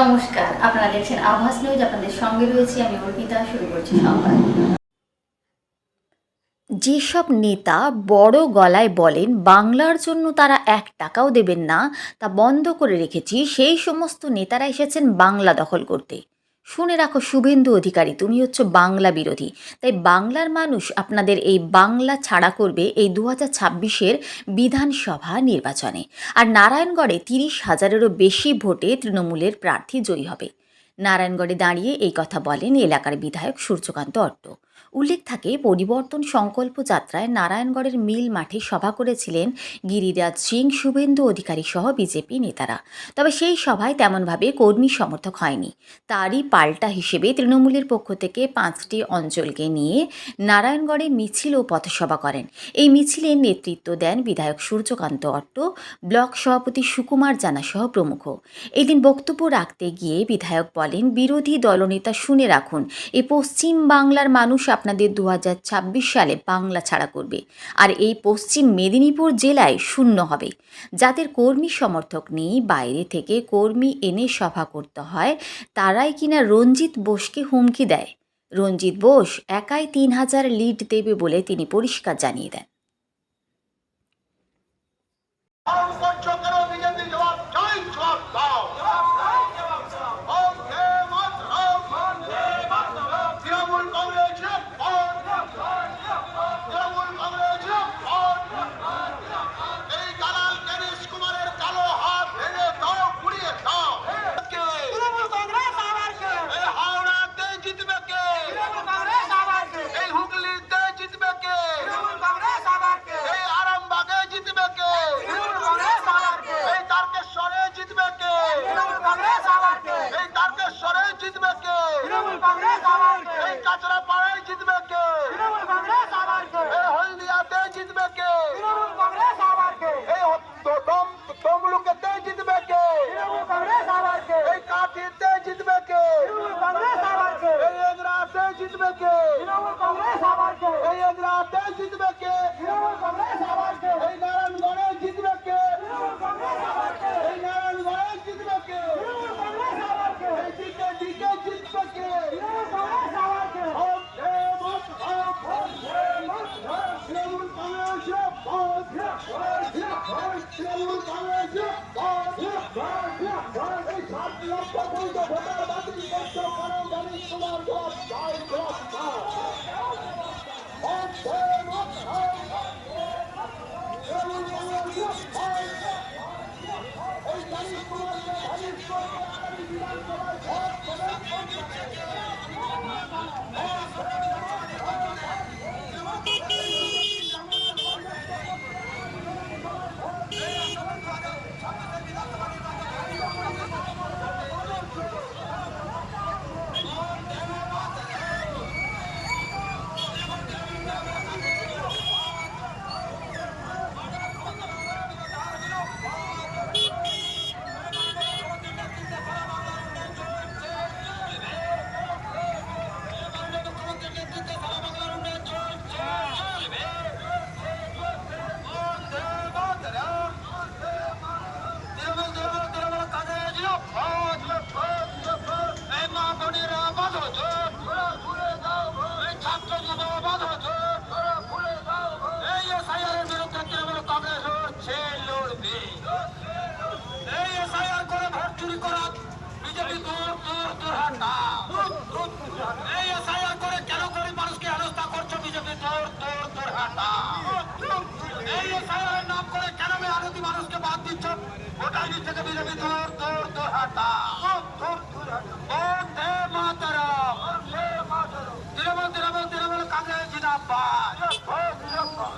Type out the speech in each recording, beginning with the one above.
নমস্কার, আপনারা দেখছেন আভাস নিউজ। আপনাদের সঙ্গে রয়েছি আমি অর্পিতা। শুরু করছি সংবাদ। যেসব নেতা বড় গলায় বলেন বাংলার জন্য তারা 1 টাকাও দেবেন না, তা বন্ধ করে রেখেছি, সেই সমস্ত নেতারা এসেছেন বাংলা দখল করতে। শুনে রাখো শুভেন্দু অধিকারী, তুমি হচ্ছে বাংলা বিরোধী। তাই বাংলার মানুষ আপনাদের এই বাংলা ছাড়া করবে এই 2026-এর বিধানসভা নির্বাচনে। আর নারায়ণগড়ে 30,000-এরও বেশি ভোটে তৃণমূলের প্রার্থী জয়ী হবে। নারায়ণগড়ে দাঁড়িয়ে এই কথা বলেন এলাকার বিধায়ক সূর্যকান্ত অট্ট। উল্লেখ থাকে, পরিবর্তন সংকল্প যাত্রায় নারায়ণগড়ের মিল মাঠে সভা করেছিলেন গিরিরাজ সিং, শুভেন্দু অধিকারী সহ বিজেপি নেতারা। তবে সেই সভায় তেমনভাবে কর্মী সমর্থক হয়নি। তারই পাল্টা হিসেবে তৃণমূলের পক্ষ থেকে 5টি অঞ্চলকে নিয়ে নারায়ণগড়ে মিছিল ও পথসভা করেন। এই মিছিলের নেতৃত্ব দেন বিধায়ক সূর্যকান্ত অট্ট, ব্লক সভাপতি সুকুমার জানা সহ প্রমুখ। এদিন বক্তব্য রাখতে গিয়ে বিধায়ক বলেন, বিরোধী দলনেতা শুনে রাখুন, এই পশ্চিম বাংলার মানুষ আপনাদের 2026 সালে বাংলা ছাড়া করবে। আর এই পশ্চিম মেদিনীপুর জেলায় শূন্য হবে। যাদের কর্মী সমর্থক নেই, বাইরে থেকে কর্মী এনে সভা করতে হয়, তারাই কিনা রঞ্জিত বোসকে হুমকি দেয়। রঞ্জিত বোস একাই 3,000 লিড দেবে বলে তিনি পরিষ্কার জানিয়ে দেন।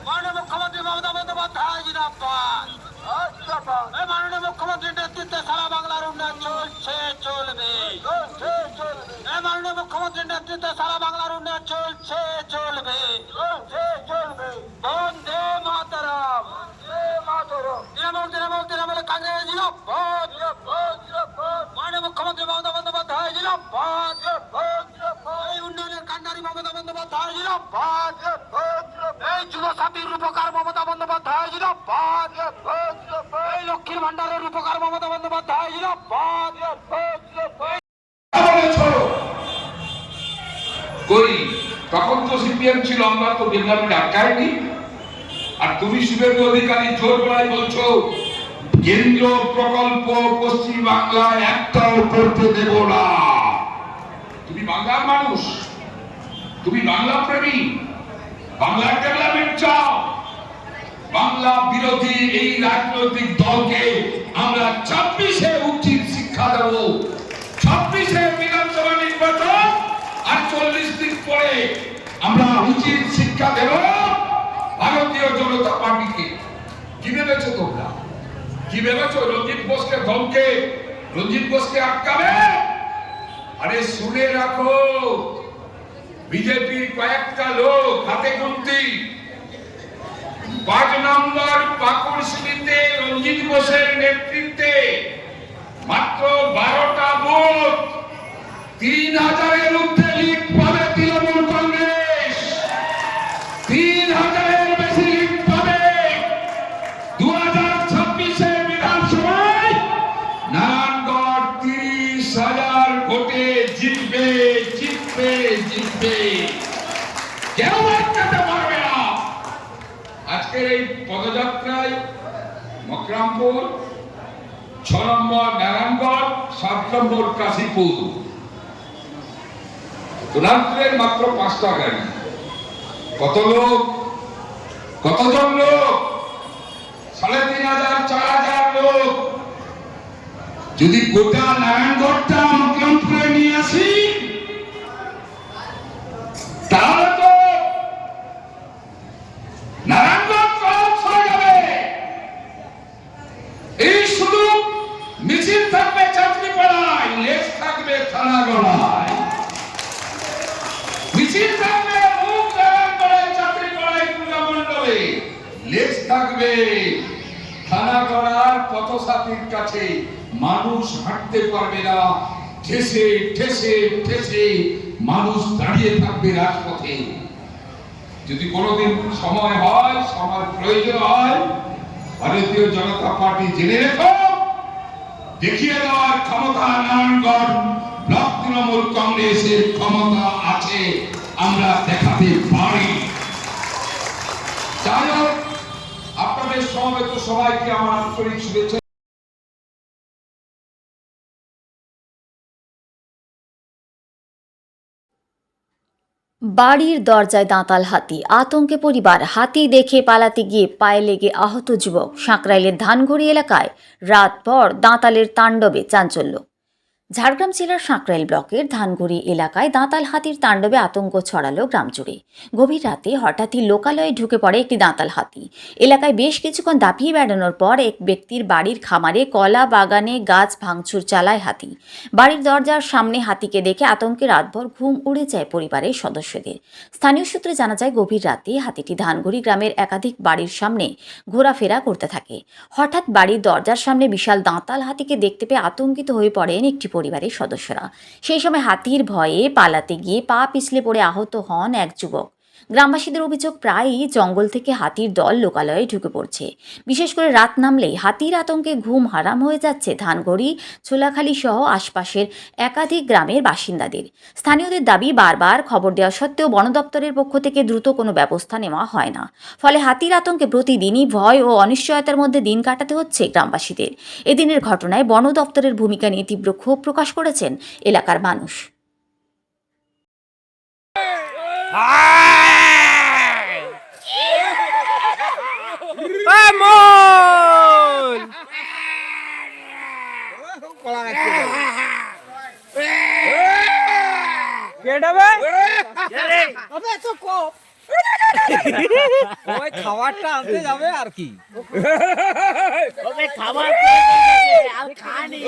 মাননীয় মুখ্যমন্ত্রী মমতা বন্দ্যোপাধ্যায় জিন্দাবাদ। মাননীয় মুখ্যমন্ত্রীর নেতৃত্বে সারা বাংলার উন্নয়ন চলছে, চলবে। মাননীয় মুখ্যমন্ত্রীর নেতৃত্বে সারা বাংলার উন্নয়ন চলছে, চলবে। বন্দে মাতরম। তৃণমূল তৃণমূল তৃণমূল কংগ্রেস জিন্দাবাদ। মাননীয় মুখ্যমন্ত্রী মমতা বন্দ্যোপাধ্যায় জিন্দাবাদ। এই উন্নয়নের কান্ডারি মমতা বন্দ্যোপাধ্যায় জিন্দাবাদ। এই যুব সাথীর রূপকার মমতা বন্দ্যোপাধ্যায় জিন্দাবাদ। এই লক্ষ্মীর ভান্ডারের রূপকার মমতা বন্দ্যোপাধ্যায় জিন্দাবাদ। বলেছ কই তখন তো সিপিএম ছিল, আমরা তো ডেভেলপমেন্ট আটকাইনি। আর তুমি শুভেন্দু অধিকারী জোর গলায় বলছো কেন্দ্র প্রকল্প পশ্চিম বাংলায় একটাও করতে দেব না। তুমি বাংলার মানুষ, তুমি বাংলা প্রেমী, বাংলার ডেভেলপমেন্ট চাও। বাংলা বিরোধী এই রাজনৈতিক দলকে আমরা 26-এ উচিত শিক্ষা দেব। 26-এ বিধানসভা নির্বাচন আর 40 দিন পরে আমরা উচিত শিক্ষা দেব ভারতীয় জনতা পার্টিকে। কি ভেবেছো তোমরা? কি ভেবেছো রঞ্জিত বোসকে ধমকে রঞ্জিত বোসকে আটকাবে? আরে শুনে রাখো, বিজেপির কয়েকটা লোক হাতে গুনতি 5 নম্বর পাকুড়শিতে রঞ্জিত বোসের নেতৃত্বে মাত্র 12টা বুথ 3000-এর ঊর্ধ্বে লিড পাবে তৃণমূল কংগ্রেস। 3000-এর বেশি লিড পাবে। 2026-এর বিধানসভায় নারায়ণগড় 30,000 ভোটে জিতবে, জিতবে, জিতবে। কেউ আটকাতে পারবে না। আজকের এই পদযাত্রায় মকরামপুর, 6 নম্বর নারায়ণগড়, 7 নম্বর কাশীপুর, রাত্রের মাত্র 5টা গাড়ি। কত লোক, কতজন লোক? 3,500, 4,000 লোক। যদি গোটা নারায়ণগড়টা মকরামপুরে নিয়ে আসি তাহলে তো নারায়ণগড় কলাপস হয়ে যাবে। এই শুধু মিছিল থাকবে চাকরিপাড়ায়, লেজ থাকবে থানাগড়ায়। মিছিল থাকবে মুখ নারায়ণগড়ায়, চাকরিপাড়ায়, পূজামণ্ডপে, লেজ থাকবে থানাগড়ার পথসাথীর কাছে। মানুষ হাঁটতে পারবে না, ঠেসে ঠেসে ঠেসে মানুষ দাঁড়িয়ে থাকবে রাজপথে। যদি কোনোদিন সময় হয়, সময় প্রয়োজন হয়, ভারতীয় জনতা পার্টি জেনে রেখো, দেখিয়ে দেওয়ার ক্ষমতা নারায়ণগড় ব্লক তৃণমূল কংগ্রেসের ক্ষমতা আছে, আমরা দেখাতে পারি। যাই হোক, আপনাদের সমবেত সবাইকে আমার আন্তরিক শুভেচ্ছা। বাড়ির দরজায় দাঁতাল হাতি, আতঙ্কে পরিবার। হাতি দেখে পালাতে গিয়ে পায়ে লেগে আহত যুবক। সাঁকরাইলের ধানঘড়ি এলাকায় রাতভর দাঁতালের তাণ্ডবে চাঞ্চল্য। ঝাড়গ্রাম জেলার সাঁকরাইল ব্লকের ধানঘড়ি এলাকায় দাঁতাল হাতির তাণ্ডবে আতঙ্ক ছড়ালো গ্রাম জুড়ে। গভীর রাতে হঠাৎই লোকালয়ে ঢুকে পড়ে একটি দাঁতাল হাতি। এলাকায় বেশ কিছুক্ষণ দাপিয়ে বেড়ানোর পর এক ব্যক্তির বাড়ির খামারে কলা বাগানে গাছ ভাঙচুর চালায় হাতি। বাড়ির দরজার সামনে হাতিকে দেখে আতঙ্কে রাতভর ঘুম উড়ে যায় পরিবারের সদস্যদের। স্থানীয় সূত্রে জানা যায়, গভীর রাতে হাতিটি ধানঘড়ি গ্রামের একাধিক বাড়ির সামনে ঘোরাফেরা করতে থাকে। হঠাৎ বাড়ির দরজার সামনে বিশাল দাঁতাল হাতিকে দেখতে পেয়ে আতঙ্কিত হয়ে পড়েন একটি পরিবারের সদস্যরা। সেই সময় হাতির ভয়ে পালাতে গিয়ে পা পিছলে পড়ে আহত হন এক যুবক। গ্রামবাসীদের অভিযোগ, প্রায়ই জঙ্গল থেকে হাতির দল লোকালয়ে ঢুকে পড়ছে। বিশেষ করে রাত নামলেই হাতির আতঙ্কে ঘুম হারাম হয়ে যাচ্ছে ধানঘড়ি, ছোলাখালী সহ আশপাশের একাধিক গ্রামের বাসিন্দাদের। স্থানীয়দের দাবি, বারবার খবর দেওয়া সত্ত্বেও বন দপ্তরের পক্ষ থেকে দ্রুত কোনো ব্যবস্থা নেওয়া হয় না। ফলে হাতির আতঙ্কে প্রতিদিনই ভয় ও অনিশ্চয়তার মধ্যে দিন কাটাতে হচ্ছে গ্রামবাসীদের। এদিনের ঘটনায় বন দপ্তরের ভূমিকা নিয়ে তীব্র ক্ষোভ প্রকাশ করেছেন এলাকার মানুষ। খাবারটা আনতে যাবে আর কি খাবার খানি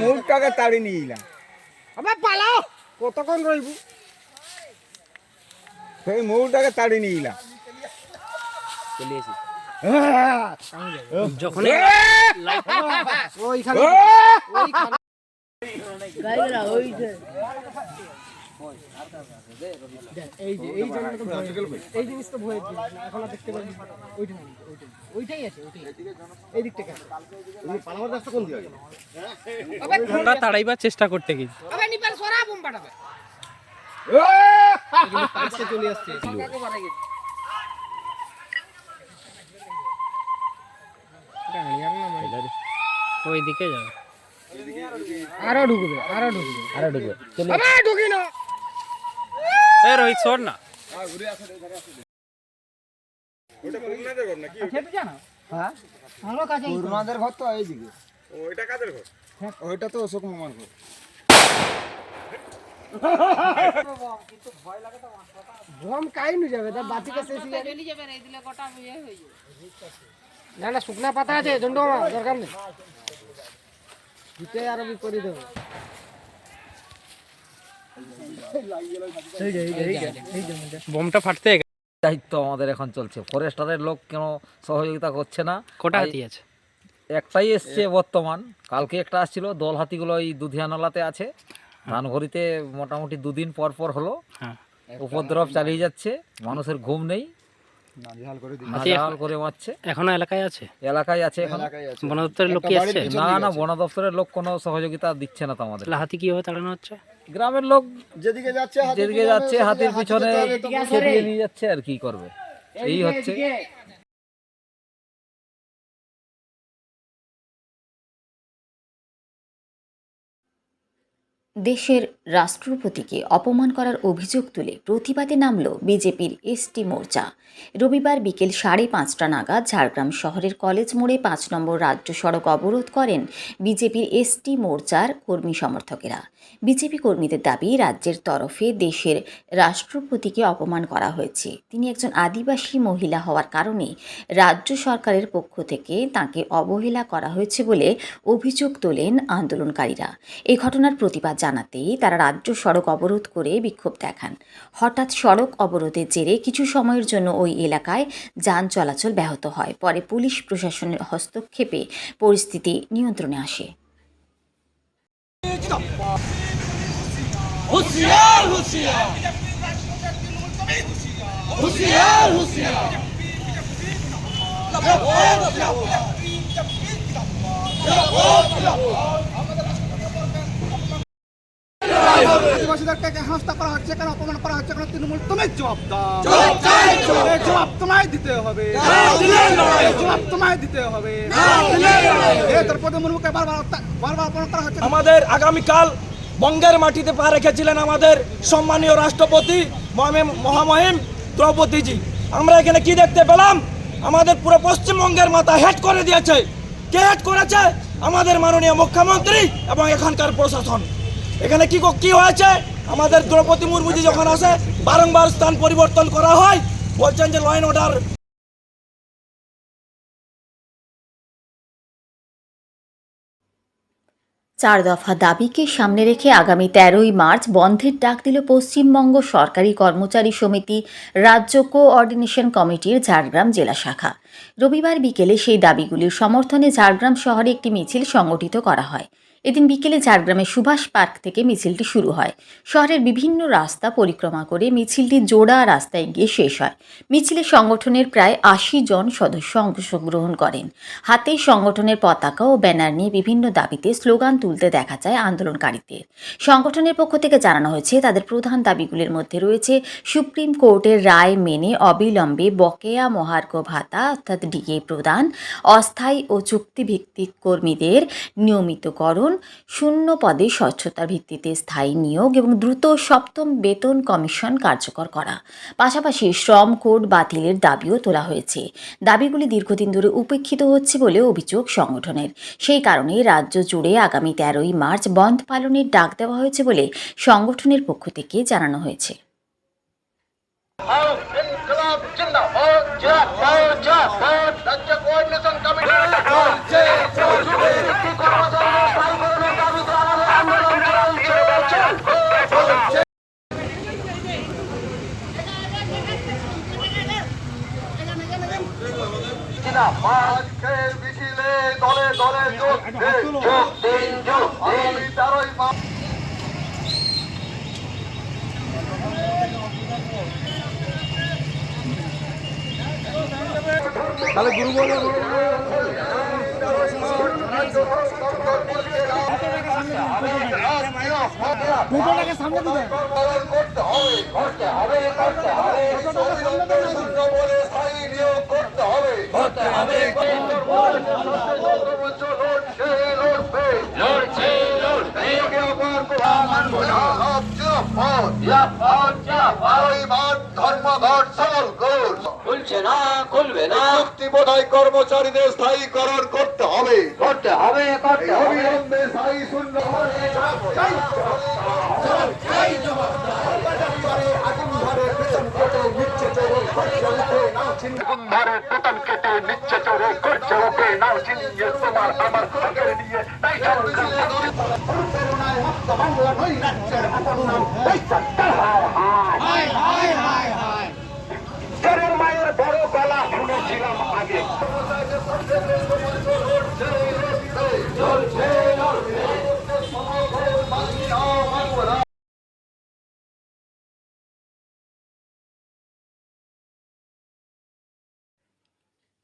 মুখটাকে তাড়ি নিলাম। আবে পালাও, কতক্ষণ রইব? সেই মুখটাকে তাড়ি নিলাম। চলে এসি যখন ওইখানে এই যে এই জায়গাটা ভয়, এই জিনিসটা ভয় এখন আর দেখতে পাচ্ছি ওইটা না, ওইটাই আছে, ওইটাই এই দিক থেকে পালাবার রাস্তা কোন দিকে? আমরা তাড়াইবার চেষ্টা করতে গেছি। আবে নিপার সরা বোম পাঠাবে আজকে চলে আসছে ওইদিকে যাও। আরো ঢুকবে আবে ঢুকি না এ রোহিত সর না। ওটা কোরমাদের ঘর নাকি? খেতে জানো হ্যাঁ ভালো কাজে কোরমাদের ঘর তো এইদিকে। ওইটা কাদের ঘর? ওইটা তো অশোক মামার ঘর। বম কাই নি যাবে তা বাতিকে শেষ হয়ে যাবে না না শুকনা পাতা আছে দণ্ড দরকার নেই দিতে আর আমি করে দেব বোমটা ফাটতে দায়িত্ব আমাদের এখন চলছে। ফরেস্টারের লোক কেন সহযোগিতা করছে না? কটা হাতি আছে? একটাই এসছে বর্তমান, কালকে একটা আসছিল। দল হাতিগুলো এই দুধিয়ানালাতে আছে, ধানঘড়িতে মোটামুটি 2 দিন পর পর হলো। হ্যাঁ, উপদ্রব চালিয়ে যাচ্ছে, মানুষের ঘুম নেই, নাজেহাল করে মারছে। এখনো এলাকায় আছে? এলাকায় আছে এখন। বন দপ্তরের লোক কি আসছে? না না, বন দপ্তরের লোক কোনো সহযোগিতা দিচ্ছে না তো আমাদের। তাহলে হাতি কিভাবে তাড়ানো হচ্ছে? গ্রামের লোক যেদিকে যাচ্ছে হাতির পিছনে খেপিয়ে নিয়ে যাচ্ছে, আর কি করবে, এই হচ্ছে। দেশের রাষ্ট্রপতিকে অপমান করার অভিযোগ তুলে প্রতিবাদে নামল বিজেপির এসটি মোর্চা। রবিবার বিকেল 5:30 নাগাদ ঝাড়গ্রাম শহরের কলেজ মোড়ে 5 নম্বর রাজ্য সড়ক অবরোধ করেন বিজেপির এসটি মোর্চার কর্মী সমর্থকেরা। বিজেপি কর্মীদের দাবি, রাজ্যের তরফে দেশের রাষ্ট্রপতিকে অপমান করা হয়েছে। তিনি একজন আদিবাসী মহিলা হওয়ার কারণে রাজ্য সরকারের পক্ষ থেকে তাকে অবহেলা করা হয়েছে বলে অভিযোগ তোলেন আন্দোলনকারীরা। এই ঘটনার প্রতিবাদ জানাতেই তারা রাজ্য সড়ক অবরোধ করে বিক্ষোভ দেখান। হঠাৎ সড়ক অবরোধের জেরে কিছু সময়ের জন্য ওই এলাকায় যান চলাচল ব্যাহত হয়। পরে পুলিশ প্রশাসনের হস্তক্ষেপে পরিস্থিতি নিয়ন্ত্রণে আসে। আদিবাসীদেরকে হেনস্থা করা হচ্ছে কেন, অপমান করা হচ্ছে কেন? তৃণমূল তুমি জবাব দাও, জবাব তোমায় দিতে হবে, জবাব তোমায় দিতে হবে। দ্রৌপদী মুর্মুকে বারবার অপমান করা হচ্ছে। আমাদের আগামীকাল বঙ্গের মাটিতে পা রেখেছিলেন আমাদের সম্মানীয় রাষ্ট্রপতি মহামহিম দ্রৌপদীজি। আমরা এখানে কি দেখতে পেলাম? আমাদের পুরো পশ্চিমবঙ্গের মাথা হেড করে দিয়েছে। কে হেড করেছে? আমাদের মাননীয় মুখ্যমন্ত্রী এবং এখানকার প্রশাসন। এখানে কি হয়েছে? আমাদের দ্রৌপদী মুর্মুজি যখন আসে বারংবার স্থান পরিবর্তন করা হয়, বলছেন যে ল অ্যান্ড অর্ডার। 4 দফা দাবিকে সামনে রেখে আগামী 13ই মার্চ বন্ধের ডাক দিল পশ্চিমবঙ্গ সরকারি কর্মচারী সমিতি রাজ্য কোঅর্ডিনেশন কমিটির ঝাড়গ্রাম জেলা শাখা। রবিবার বিকেলে সেই দাবিগুলির সমর্থনে ঝাড়গ্রাম শহরে একটি মিছিল সংগঠিত করা হয়। এদিন বিকেলে ঝাড়গ্রামের সুভাষ পার্ক থেকে মিছিলটি শুরু হয়। শহরের বিভিন্ন রাস্তা পরিক্রমা করে মিছিলটি জোড়া রাস্তায় গিয়ে শেষ হয়। মিছিলে সংগঠনের প্রায় 80 জন সদস্য অংশগ্রহণ করেন। হাতে সংগঠনের পতাকা ও ব্যানার নিয়ে বিভিন্ন দাবিতে স্লোগান তুলতে দেখা যায় আন্দোলনকারীদের। সংগঠনের পক্ষ থেকে জানানো হয়েছে, তাদের প্রধান দাবিগুলির মধ্যে রয়েছে সুপ্রিম কোর্টের রায় মেনে অবিলম্বে বকেয়া মহার্ঘ ভাতা অর্থাৎ ডিএ প্রদান, অস্থায়ী ও চুক্তিভিত্তিক কর্মীদের নিয়মিতকরণ, শূন্য পদে স্বচ্ছতার ভিত্তিতে স্থায়ী নিয়োগ এবং দ্রুত 7ম বেতন কমিশন কার্যকর করা। পাশাপাশি শ্রম কোড বাতিলের দাবিও তোলা হয়েছে। দাবিগুলি দীর্ঘদিন ধরে উপেক্ষিত হচ্ছে বলে অভিযোগ সংগঠনের। সেই কারণে রাজ্য জুড়ে আগামী 13ই মার্চ বন্ধ পালনের ডাক দেওয়া হয়েছে বলে সংগঠনের পক্ষ থেকে জানানো হয়েছে। দলে দলে যোগ দিন, যোগ দিন। তাহলে গুরু বলে কর্মচারীদের স্থায়ীকরণ করতে হবে অবিলম্বে স্থায়ী শূন্য মায়ের বড় গলা শুনেছিলাম আগে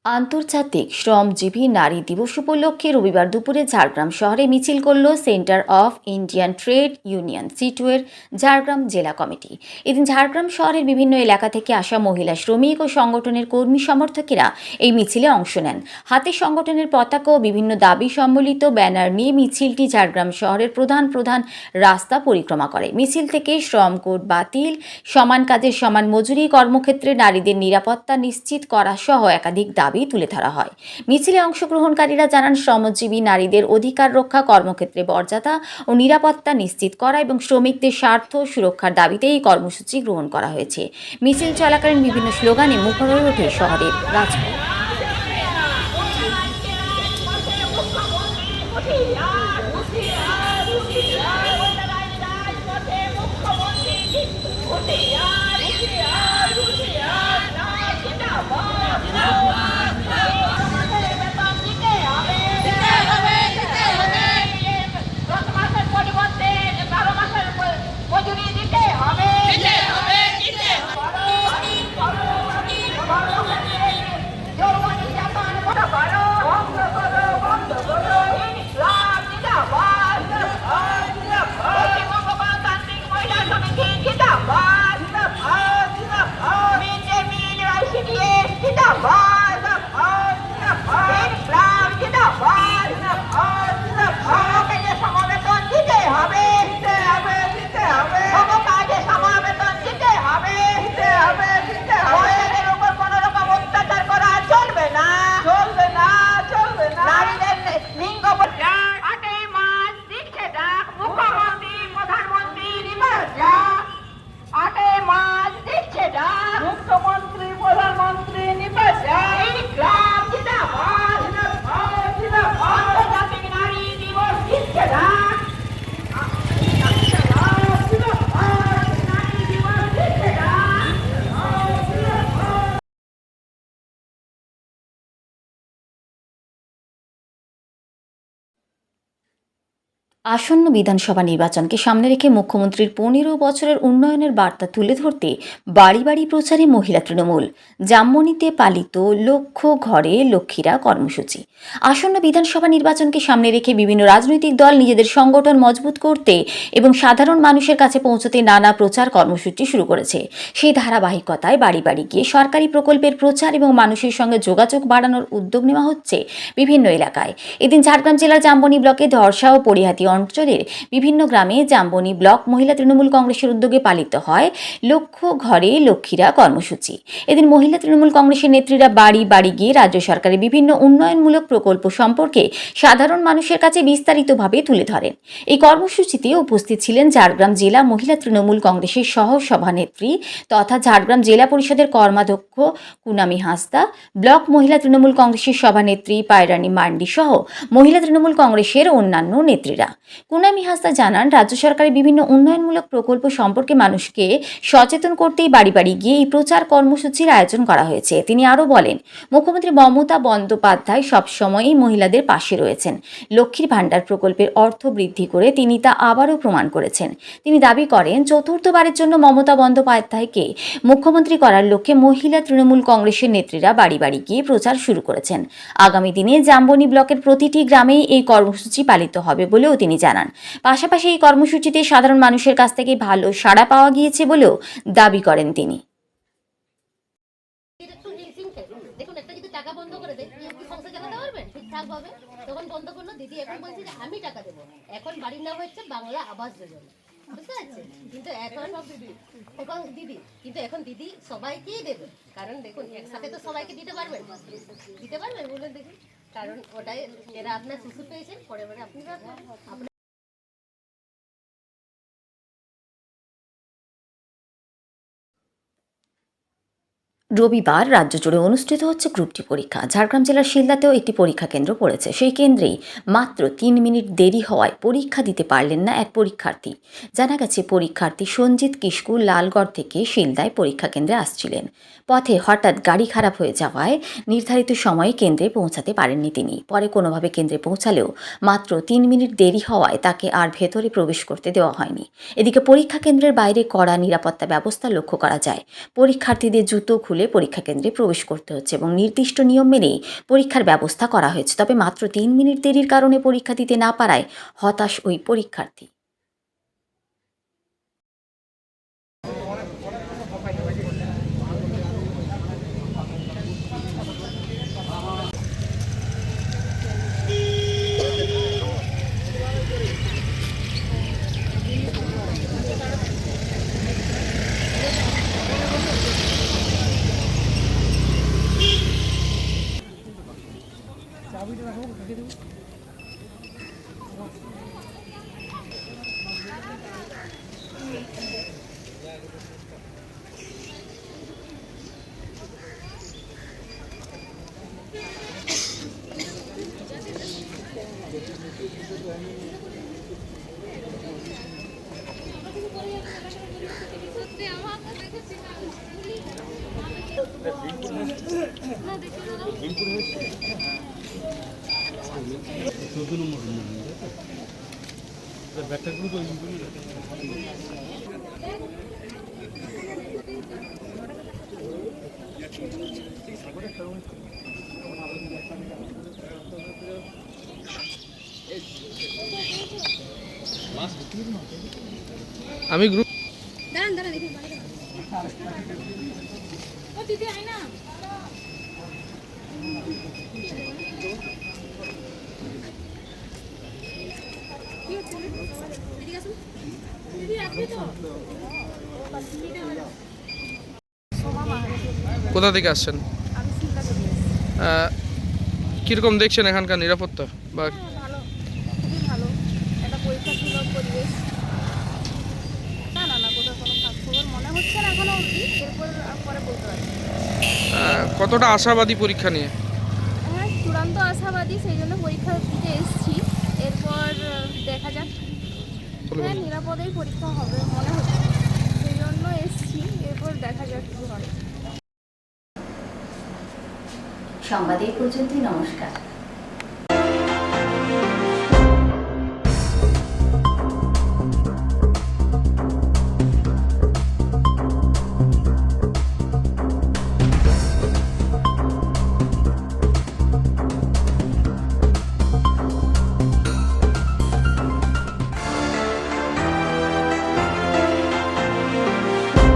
আন্তর্জাতিক শ্রমজীবী নারী দিবস উপলক্ষে রবিবার দুপুরে ঝাড়গ্রাম শহরে মিছিল করল centre of Indian trade union সিটুয়ের ঝাড়গ্রাম জেলা কমিটি। এদিন ঝাড়গ্রাম শহরের বিভিন্ন এলাকা থেকে আসা মহিলা শ্রমিক ও সংগঠনের কর্মী সমর্থকেরা এই মিছিলে অংশ নেন। হাতে সংগঠনের পতাকা ও বিভিন্ন দাবি সম্বলিত ব্যানার নিয়ে মিছিলটি ঝাড়গ্রাম শহরের প্রধান রাস্তা পরিক্রমা করে। মিছিল থেকে শ্রম কোড বাতিল, সমান কাজের সমান মজুরি, কর্মক্ষেত্রে নারীদের নিরাপত্তা নিশ্চিত করা সহ একাধিক দাবি তুলে ধরা হয়। মিছিলে অংশগ্রহণকারীরা জানান, শ্রমজীবী নারীদের অধিকার রক্ষা, কর্মক্ষেত্রে মর্যাদা ও নিরাপত্তা নিশ্চিত করা এবং শ্রমিকদের স্বার্থ সুরক্ষার দাবিতে এই কর্মসূচি গ্রহণ করা হয়েছে। মিছিল চলাকালীন বিভিন্ন স্লোগানে মুখর হয়ে ওঠে শহরের রাজপথ। আসন্ন বিধানসভা নির্বাচনকে সামনে রেখে মুখ্যমন্ত্রীর 15 বছরের উন্নয়নের বার্তা তুলে ধরতে বাড়ি বাড়ি প্রচারে মহিলা তৃণমূল। জামমনিতে পালিত লক্ষ ঘরে লক্ষ্মীরা কর্মসূচি। আসন্ন বিধানসভা নির্বাচনকে সামনে রেখে বিভিন্ন রাজনৈতিক দল নিজেদের সংগঠন মজবুত করতে এবং সাধারণ মানুষের কাছে পৌঁছতে নানা প্রচার কর্মসূচি শুরু করেছে। সেই ধারাবাহিকতায় বাড়ি বাড়ি গিয়ে সরকারি প্রকল্পের প্রচার এবং মানুষের সঙ্গে যোগাযোগ বাড়ানোর উদ্যোগ নেওয়া হচ্ছে বিভিন্ন এলাকায়। এদিন ঝাড়গ্রাম জেলার জামবনি ব্লকে ধরসা ও পরিহাতি অঞ্চলের বিভিন্ন গ্রামে জামবনি ব্লক মহিলা তৃণমূল কংগ্রেসের উদ্যোগে পালিত হয় লক্ষ ঘরে লক্ষ্মীরা কর্মসূচি। এদিন মহিলা তৃণমূল কংগ্রেসের নেত্রীরা বাড়ি বাড়ি গিয়ে রাজ্য সরকারের বিভিন্ন উন্নয়নমূলক প্রকল্প সম্পর্কে সাধারণ মানুষের কাছে বিস্তারিতভাবে তুলে ধরেন। এই কর্মসূচিতে উপস্থিত ছিলেন ঝাড়গ্রাম জেলা মহিলা তৃণমূল কংগ্রেসের সহ সভানেত্রী তথা ঝাড়গ্রাম জেলা পরিষদের কর্মাধ্যক্ষ কুনামি হাঁসদা, ব্লক মহিলা তৃণমূল কংগ্রেসের সভানেত্রী পায়রানি মান্ডি সহ মহিলা তৃণমূল কংগ্রেসের অন্যান্য নেত্রীরা। কুনামি হাসদা জানান, রাজ্য সরকারের বিভিন্ন উন্নয়নমূলক প্রকল্প সম্পর্কে মানুষকে সচেতন করতেই বাড়ি বাড়ি গিয়ে এই প্রচার কর্মসূচির আয়োজন করা হয়েছে। তিনি আরও বলেন, মুখ্যমন্ত্রী মমতা বন্দ্যোপাধ্যায় সবসময়ই মহিলাদের পাশে রয়েছেন। লক্ষ্মীর ভাণ্ডার প্রকল্পের অর্থ বৃদ্ধি করে তিনি তা আবারও প্রমাণ করেছেন। তিনি দাবি করেন, চতুর্থবারের জন্য মমতা বন্দ্যোপাধ্যায়কে মুখ্যমন্ত্রী করার লক্ষ্যে মহিলা তৃণমূল কংগ্রেসের নেত্রীরা বাড়ি বাড়ি গিয়ে প্রচার শুরু করেছেন। আগামী দিনে জাম্বনি ব্লকের প্রতিটি গ্রামেই এই কর্মসূচি পালিত হবে বলেও তিনি জানান। পাশাপাশি এই কর্মসূচিতে সাধারণ মানুষের কাছ থেকে ভালো সাড়া পাওয়া গিয়েছে বলেও দাবি করেন তিনি। দেখুন, একটা যদি টাকা বন্ধ করে দেয়, আপনি সংসার চালাতে পারবেন ঠিকঠাক ভাবে? তখন বন্ধ করলো, দিদি এখন বলছে যে আমি টাকা দেবো। এখন বাড়ির নাম হচ্ছে বাংলা আবাস যোজনা, বুঝতে পারছেন? কিন্তু এখন দিদি সবাইকেই দেবে। কারণ দেখুন, একসাথে তো সবাইকে দিতে পারবেন বলুন দেখি। কারণ ওটাই, এরা আপনার শিশু পেয়েছেন, পরে পরে আপনি রাখবেন। রবিবার রাজ্য জুড়ে অনুষ্ঠিত হচ্ছে গ্রুপ ডি পরীক্ষা। ঝাড়গ্রাম জেলার শিলদাতেও একটি পরীক্ষা কেন্দ্র পড়েছে। সেই কেন্দ্রেই মাত্র 3 মিনিট দেরি হওয়ায় পরীক্ষা দিতে পারলেন না এক পরীক্ষার্থী। জানা গেছে, পরীক্ষার্থী সঞ্জিত কিস্কু লালগড় থেকে শিলদায় পরীক্ষা কেন্দ্রে আসছিলেন। পথে হঠাৎ গাড়ি খারাপ হয়ে যাওয়ায় নির্ধারিত সময়ে কেন্দ্রে পৌঁছাতে পারেননি তিনি। পরে কোনোভাবে কেন্দ্রে পৌঁছালেও মাত্র 3 মিনিট দেরি হওয়ায় তাকে আর ভেতরে প্রবেশ করতে দেওয়া হয়নি। এদিকে পরীক্ষা কেন্দ্রের বাইরে কড়া নিরাপত্তা ব্যবস্থা লক্ষ্য করা যায়। পরীক্ষার্থীদের জুতো খুলে পরীক্ষা কেন্দ্রে প্রবেশ করতে হচ্ছে এবং নির্দিষ্ট নিয়ম মেনেই পরীক্ষার ব্যবস্থা করা হয়েছে। তবে মাত্র 3 মিনিট দেরির কারণে পরীক্ষা দিতে না পারায় হতাশ ওই পরীক্ষার্থী। আমি গ্রুপ কোথা থেকে আসছেন? কিরকম দেখছেন এখানকার নিরাপত্তা? বা ভালো, খুবই ভালো। একটা পরীক্ষা ছিল, পরিবেশ না কোথাও কোনো খবর মনে হচ্ছে না এখনো অবধি। এরপর পরে বলতে পারছি। কতটা আশাবাদী পরীক্ষা নিয়ে? হ্যাঁ, চূড়ান্ত আশাবাদী, সেই জন্য পরীক্ষা দিতে এসেছি। এরপর দেখা যাক। হ্যাঁ, নিরাপদেই পরীক্ষা হবে মনে হচ্ছে, সেই জন্য এসেছি। এরপর দেখা যাক কি হয়। সংবাদ এই পর্যন্তই। নমস্কার।